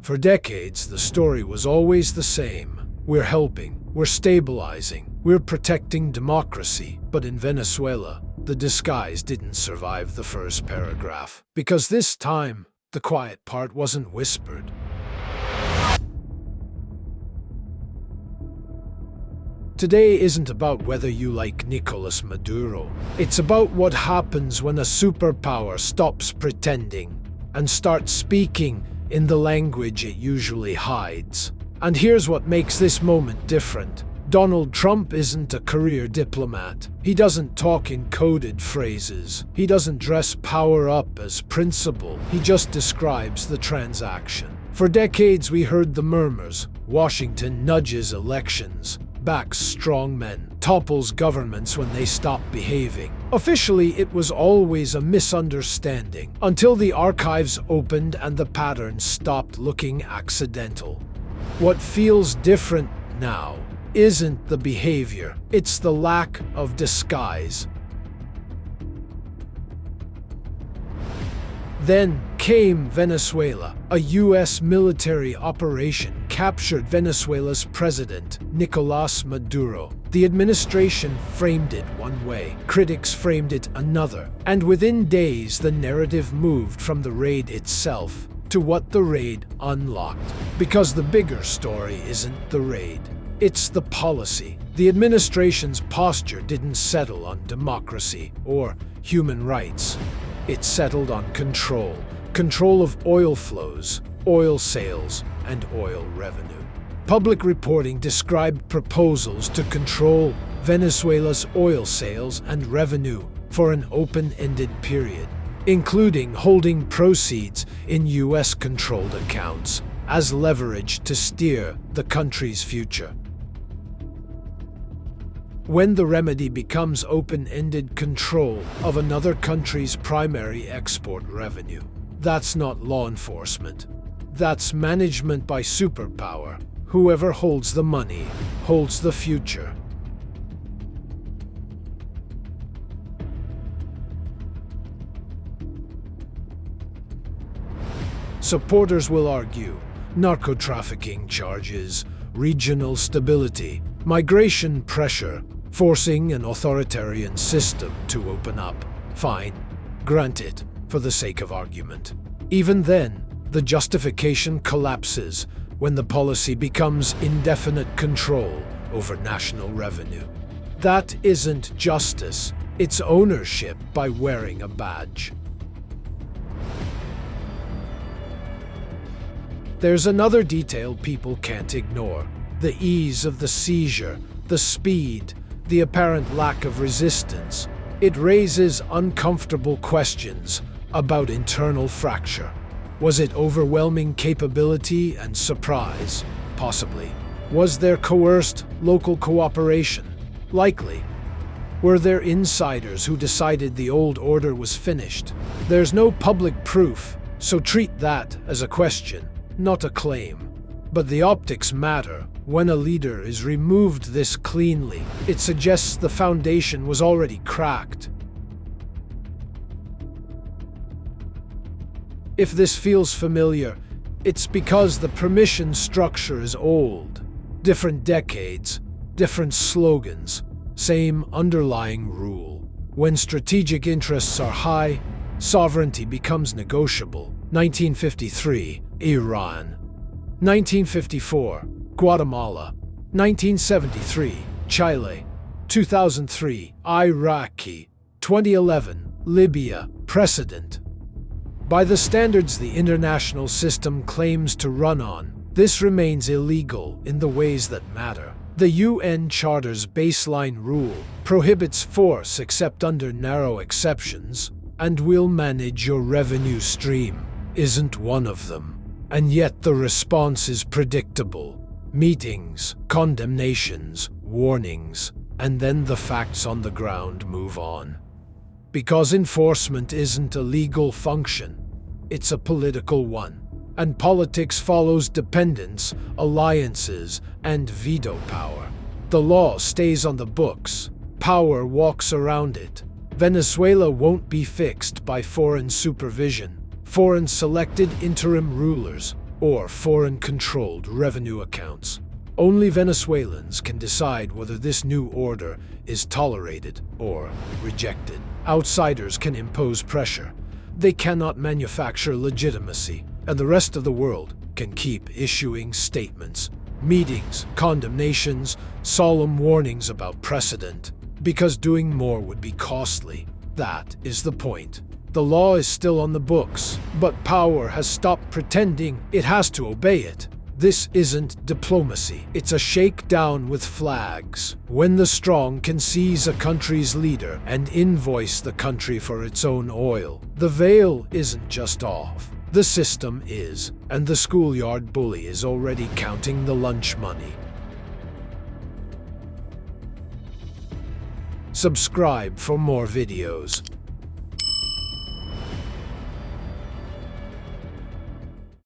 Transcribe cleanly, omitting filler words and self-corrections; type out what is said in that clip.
For decades, the story was always the same. We're helping, we're stabilizing, we're protecting democracy. But in Venezuela, the disguise didn't survive the first paragraph. Because this time, the quiet part wasn't whispered. Today isn't about whether you like Nicolas Maduro. It's about what happens when a superpower stops pretending and starts speaking in the language it usually hides. And here's what makes this moment different. Donald Trump isn't a career diplomat. He doesn't talk in coded phrases. He doesn't dress power up as principle. He just describes the transaction. For decades we heard the murmurs. Washington nudges elections, backs strong men, topples governments when they stop behaving. Officially, it was always a misunderstanding, until the archives opened and the pattern stopped looking accidental. What feels different now isn't the behavior, it's the lack of disguise. Then came Venezuela. A U.S. military operation captured Venezuela's president, Nicolas Maduro. The administration framed it one way, critics framed it another, and within days the narrative moved from the raid itself to what the raid unlocked. Because the bigger story isn't the raid, it's the policy. The administration's posture didn't settle on democracy or human rights. It settled on control. Control of oil flows, oil sales, and oil revenue. Public reporting described proposals to control Venezuela's oil sales and revenue for an open-ended period, including holding proceeds in U.S.-controlled accounts as leverage to steer the country's future. When the remedy becomes open-ended control of another country's primary export revenue, that's not law enforcement. That's management by superpower. Whoever holds the money holds the future. Supporters will argue narco-trafficking charges, regional stability, migration pressure, forcing an authoritarian system to open up. Fine, grant it, for the sake of argument. Even then, the justification collapses when the policy becomes indefinite control over national revenue. That isn't justice, it's ownership by wearing a badge. There's another detail people can't ignore: the ease of the seizure, the speed, the apparent lack of resistance. It raises uncomfortable questions about internal fracture. Was it overwhelming capability and surprise? Possibly. Was there coerced local cooperation? Likely. Were there insiders who decided the old order was finished? There's no public proof, so treat that as a question, not a claim. But the optics matter. When a leader is removed this cleanly, it suggests the foundation was already cracked. If this feels familiar, it's because the permission structure is old. Different decades, different slogans, same underlying rule. When strategic interests are high, sovereignty becomes negotiable. 1953, Iran. 1954, Guatemala. 1973, Chile. 2003, Iraq. 2011, Libya. Precedent. By the standards the international system claims to run on, this remains illegal in the ways that matter. The UN Charter's baseline rule prohibits force except under narrow exceptions, and we'll manage your revenue stream isn't one of them. And yet the response is predictable. Meetings, condemnations, warnings, and then the facts on the ground move on. Because enforcement isn't a legal function, it's a political one. And politics follows dependence, alliances, and veto power. The law stays on the books. Power walks around it. Venezuela won't be fixed by foreign supervision. Foreign selected interim rulers or foreign-controlled revenue accounts. Only Venezuelans can decide whether this new order is tolerated or rejected. Outsiders can impose pressure. They cannot manufacture legitimacy, and the rest of the world can keep issuing statements, meetings, condemnations, solemn warnings about precedent, because doing more would be costly. That is the point. The law is still on the books, but power has stopped pretending it has to obey it. This isn't diplomacy. It's a shakedown with flags. When the strong can seize a country's leader and invoice the country for its own oil, the veil isn't just off. The system is, and the schoolyard bully is already counting the lunch money. Subscribe for more videos.